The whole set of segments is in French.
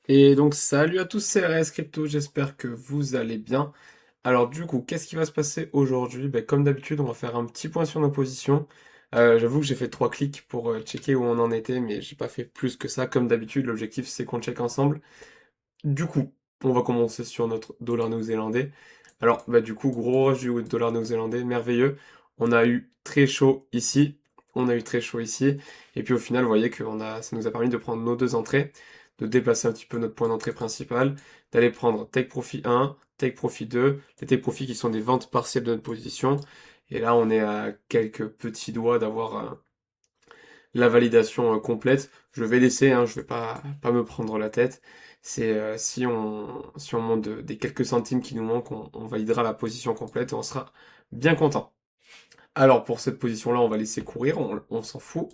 Et donc salut à tous, c'est RS Crypto, j'espère que vous allez bien. Alors du coup, qu'est-ce qui va se passer aujourd'hui? Ben, comme d'habitude, on va faire un petit point sur nos positions. J'avoue que j'ai fait 3 clics pour checker où on en était, mais j'ai pas fait plus que ça. Comme d'habitude, l'objectif c'est qu'on check ensemble. Du coup, on va commencer sur notre dollar néo-zélandais. Alors, bah du coup, gros rush du dollar néo-zélandais, merveilleux. On a eu très chaud ici, on a eu très chaud ici, et puis au final, vous voyez que ça nous a permis de prendre nos deux entrées, de déplacer un petit peu notre point d'entrée principal, d'aller prendre take profit 1, take profit 2, les take profit qui sont des ventes partielles de notre position, et là on est à quelques petits doigts d'avoir la validation complète. Je vais laisser, hein, je vais pas me prendre la tête. C'est si on monte des quelques centimes qui nous manquent, on validera la position complète et on sera bien content. Alors pour cette position-là, on va laisser courir, on s'en fout.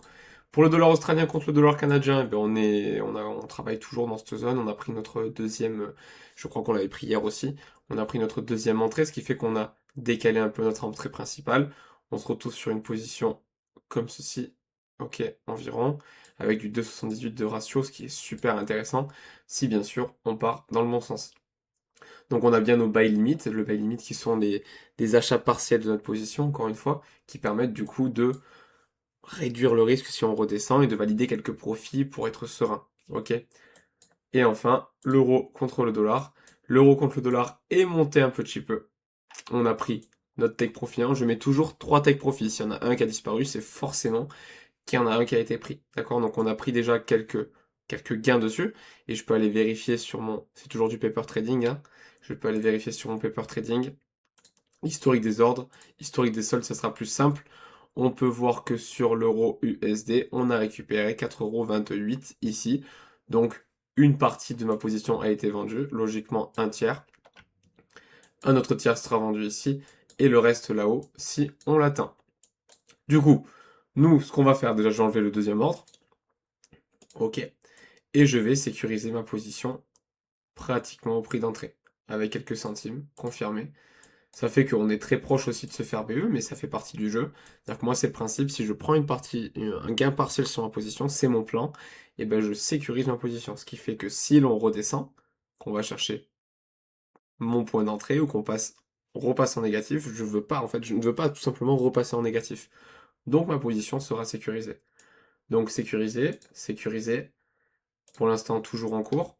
Pour le dollar australien contre le dollar canadien, eh ben on travaille toujours dans cette zone. On a pris notre deuxième, je crois qu'on l'avait pris hier aussi. On a pris notre deuxième entrée, ce qui fait qu'on a décalé un peu notre entrée principale. On se retrouve sur une position comme ceci, ok, environ, avec du 2,78 de ratio, ce qui est super intéressant, si bien sûr on part dans le bon sens. Donc on a bien nos buy limit, le buy limit qui sont des achats partiels de notre position, encore une fois, qui permettent du coup de réduire le risque si on redescend et de valider quelques profits pour être serein. Ok. Et enfin, l'euro contre le dollar. L'euro contre le dollar est monté un petit peu. On a pris notre take profit 1. Je mets toujours 3 take profits. S'il y en a un qui a disparu, c'est forcément qu'il y en a un qui a été pris. D'accord. Donc on a pris déjà quelques gains dessus. Et je peux aller vérifier sur mon. C'est toujours du paper trading, hein. Je peux aller vérifier sur mon paper trading. Historique des ordres, historique des soldes, ça sera plus simple. On peut voir que sur l'euro USD, on a récupéré 4,28€ ici. Donc, une partie de ma position a été vendue, logiquement un tiers. Un autre tiers sera vendu ici, et le reste là-haut, si on l'atteint. Du coup, nous, ce qu'on va faire, déjà, j'ai enlevé le deuxième ordre. Ok. Et je vais sécuriser ma position pratiquement au prix d'entrée, avec quelques centimes, confirmé. Ça fait qu'on est très proche aussi de se faire BE, mais ça fait partie du jeu. C'est-à-dire que moi, c'est le principe, si je prends une partie, un gain partiel sur ma position, c'est mon plan, et ben je sécurise ma position. Ce qui fait que si l'on redescend, qu'on va chercher mon point d'entrée ou repasse en négatif, je veux pas, en fait, je ne veux pas tout simplement repasser en négatif. Donc ma position sera sécurisée. Donc sécurisé, sécurisé, pour l'instant toujours en cours.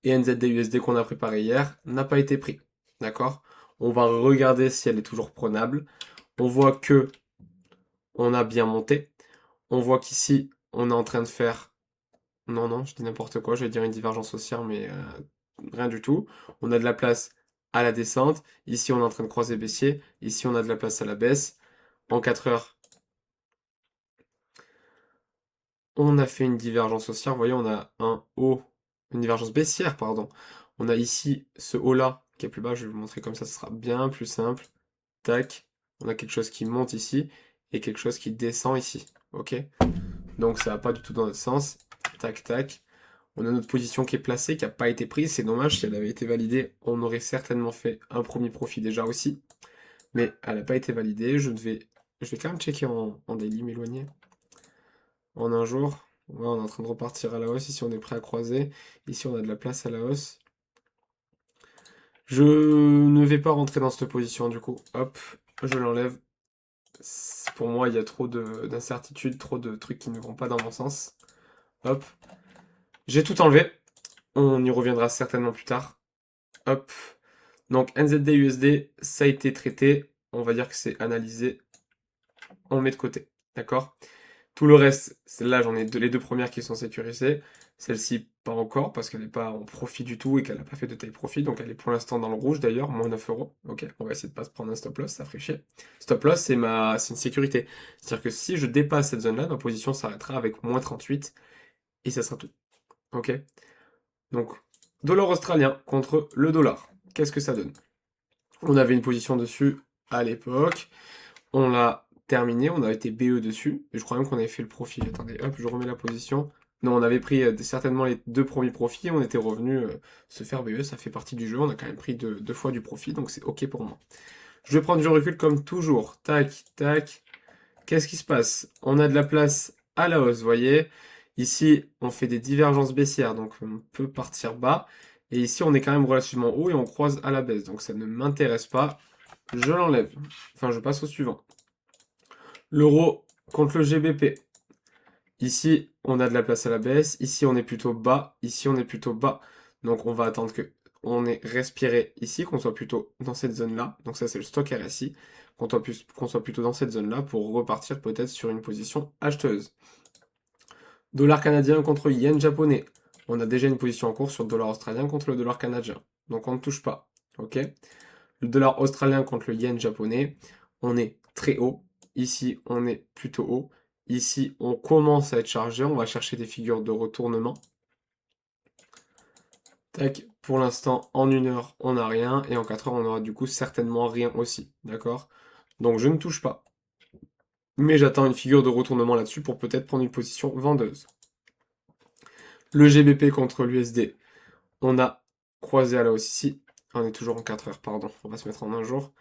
Et NZD-USD qu'on a préparé hier n'a pas été pris. D'accord? On va regarder si elle est toujours prenable. On voit que on a bien monté. On voit qu'ici, on est en train de faire... Non, non, je dis n'importe quoi, je vais dire une divergence haussière, mais rien du tout. On a de la place à la descente. Ici, on est en train de croiser baissier. Ici, on a de la place à la baisse. En 4 heures, on a fait une divergence haussière. Vous voyez, on a un haut, une divergence baissière, pardon. On a ici ce haut-là qui est plus bas. Je vais vous montrer comme ça sera bien plus simple. Tac. On a quelque chose qui monte ici et quelque chose qui descend ici. Ok? Donc ça va pas du tout dans notre sens. Tac, tac. On a notre position qui est placée, qui n'a pas été prise. C'est dommage, si elle avait été validée, on aurait certainement fait un premier profit déjà aussi. Mais elle n'a pas été validée. Je vais quand même checker en daily, m'éloigner. En un jour. Ouais, on est en train de repartir à la hausse. Ici, on est prêt à croiser. Ici, on a de la place à la hausse. Je ne vais pas rentrer dans cette position du coup. Hop, je l'enlève. Pour moi, il y a trop d'incertitudes, trop de trucs qui ne vont pas dans mon sens. Hop, j'ai tout enlevé. On y reviendra certainement plus tard. Hop. Donc NZD USD, ça a été traité. On va dire que c'est analysé. On le met de côté. D'accord? Tout le reste, celle-là, j'en ai les deux premières qui sont sécurisées. Celle-ci, pas encore, parce qu'elle n'est pas en profit du tout et qu'elle n'a pas fait de taille profit. Donc elle est pour l'instant dans le rouge d'ailleurs, moins 9€. Ok, on va essayer de pas se prendre un stop loss, ça ferait chier. Stop loss, c'est une sécurité. C'est-à-dire que si je dépasse cette zone-là, ma position s'arrêtera avec moins 38 et ça sera tout. Ok? Donc, dollar australien contre le dollar. Qu'est-ce que ça donne? On avait une position dessus à l'époque. On l'a terminé. On a été BE dessus. Et je crois même qu'on avait fait le profit. Attendez, hop, je remets la position. Non, on avait pris certainement les deux premiers profits. On était revenu se faire BE. Ça fait partie du jeu. On a quand même pris deux fois du profit. Donc c'est OK pour moi. Je vais prendre du recul comme toujours. Tac, tac. Qu'est-ce qui se passe? On a de la place à la hausse, vous voyez. Ici, on fait des divergences baissières, donc on peut partir bas. Et ici, on est quand même relativement haut et on croise à la baisse. Donc ça ne m'intéresse pas. Je l'enlève. Enfin, je passe au suivant. L'euro contre le GBP. Ici, on a de la place à la baisse. Ici, on est plutôt bas. Ici, on est plutôt bas. Donc on va attendre que on ait respiré ici, qu'on soit plutôt dans cette zone-là. Donc ça, c'est le stock RSI. Qu'on soit plutôt dans cette zone-là pour repartir peut-être sur une position acheteuse. Dollar canadien contre yen japonais. On a déjà une position en cours sur le dollar australien contre le dollar canadien. Donc on ne touche pas. Ok. Le dollar australien contre le yen japonais. On est très haut. Ici, on est plutôt haut. Ici, on commence à être chargé. On va chercher des figures de retournement. Tac. Pour l'instant, en 1 heure, on n'a rien. Et en 4 heures, on aura du coup certainement rien aussi. D'accord. Donc je ne touche pas. Mais j'attends une figure de retournement là-dessus pour peut-être prendre une position vendeuse. Le GBP contre l'USD. On a croisé à la hausse ici. On est toujours en 4 heures, pardon. On va se mettre en un jour.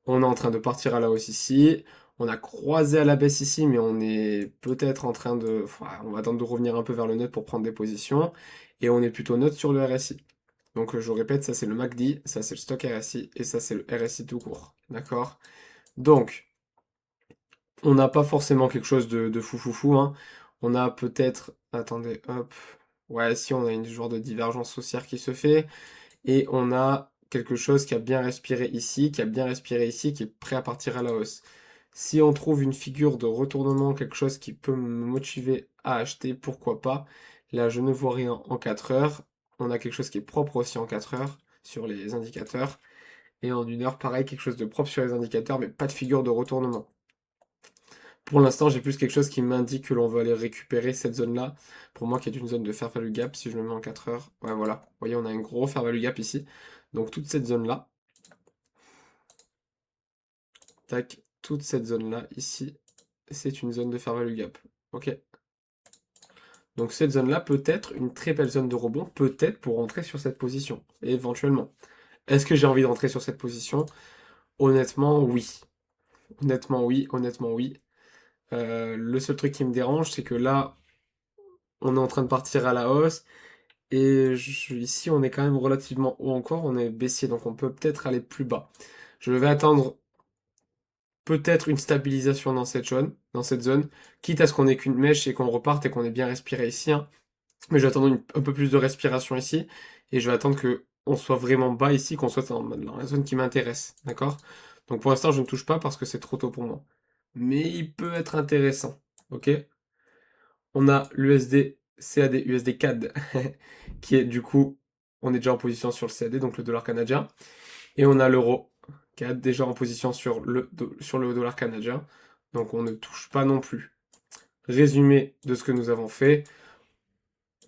On est en train de partir à la hausse ici. On a croisé à la baisse ici, mais on est peut-être en train de... On va attendre de revenir un peu vers le neutre pour prendre des positions. Et on est plutôt neutre sur le RSI. Donc je répète, ça c'est le MACD, ça c'est le stock RSI, et ça c'est le RSI tout court. D'accord? Donc, on n'a pas forcément quelque chose de fou fou fou, hein. On a peut-être... Attendez, hop. Ouais, si on a une genre de divergence haussière qui se fait. Et on a quelque chose qui a bien respiré ici, qui a bien respiré ici, qui est prêt à partir à la hausse. Si on trouve une figure de retournement, quelque chose qui peut me motiver à acheter, pourquoi pas. Là, je ne vois rien en 4 heures. On a quelque chose qui est propre aussi en 4 heures sur les indicateurs. Et en 1 heure, pareil, quelque chose de propre sur les indicateurs, mais pas de figure de retournement. Pour l'instant, j'ai plus quelque chose qui m'indique que l'on va aller récupérer cette zone-là. Pour moi, qui est une zone de fair value gap, si je me mets en 4 heures. Ouais, voilà. Vous voyez, on a un gros fair value gap ici. Donc toute cette zone-là, tac, toute cette zone-là, ici, c'est une zone de fair value gap. Ok. Donc cette zone-là peut être une très belle zone de rebond, peut-être pour rentrer sur cette position, éventuellement. Est-ce que j'ai envie de rentrer sur cette position? Honnêtement, oui. Honnêtement, oui. Honnêtement, oui. Le seul truc qui me dérange, c'est que là, on est en train de partir à la hausse. Et ici, on est quand même relativement haut encore, on est baissier, donc on peut peut-être aller plus bas. Je vais attendre peut-être une stabilisation dans cette zone, quitte à ce qu'on ait qu'une mèche et qu'on reparte et qu'on ait bien respiré ici, hein. Mais je vais attendre un peu plus de respiration ici, et je vais attendre que on soit vraiment bas ici, qu'on soit dans la zone qui m'intéresse, d'accord? Donc pour l'instant, je ne touche pas parce que c'est trop tôt pour moi. Mais il peut être intéressant, ok? On a l'USD CAD, USD CAD, qui est du coup, on est déjà en position sur le CAD, donc le dollar canadien. Et on a l'euro, qui est déjà en position sur le dollar canadien. Donc on ne touche pas non plus. Résumé de ce que nous avons fait.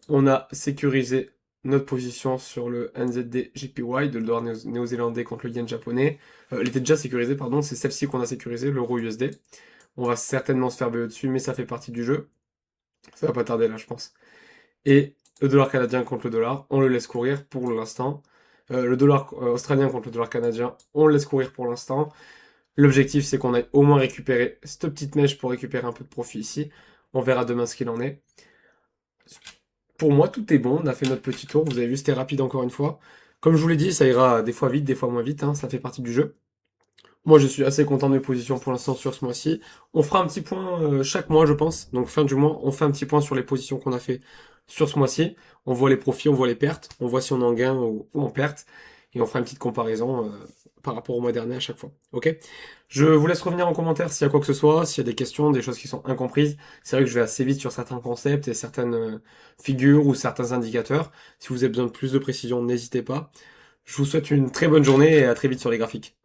On a sécurisé notre position sur le NZD JPY, de le dollar néo-zélandais contre le yen japonais. Elle était déjà sécurisée, pardon, c'est celle-ci qu'on a sécurisée, l'euro USD. On va certainement se faire BE dessus, mais ça fait partie du jeu. Ça va pas tarder là, je pense. Et le dollar canadien contre le dollar, on le laisse courir pour l'instant. Le dollar australien contre le dollar canadien, on le laisse courir pour l'instant. L'objectif, c'est qu'on aille au moins récupérer cette petite mèche pour récupérer un peu de profit ici. On verra demain ce qu'il en est. Pour moi, tout est bon. On a fait notre petit tour. Vous avez vu, c'était rapide encore une fois. Comme je vous l'ai dit, ça ira des fois vite, des fois moins vite, hein. Ça fait partie du jeu. Moi, je suis assez content de mes positions pour l'instant sur ce mois-ci. On fera un petit point chaque mois, je pense. Donc, fin du mois, on fait un petit point sur les positions qu'on a fait sur ce mois-ci. On voit les profits, on voit les pertes. On voit si on est en gain ou en perte. Et on fera une petite comparaison par rapport au mois dernier à chaque fois. Ok? Je vous laisse revenir en commentaire s'il y a quoi que ce soit, s'il y a des questions, des choses qui sont incomprises. C'est vrai que je vais assez vite sur certains concepts et certaines figures ou certains indicateurs. Si vous avez besoin de plus de précision, n'hésitez pas. Je vous souhaite une très bonne journée et à très vite sur les graphiques.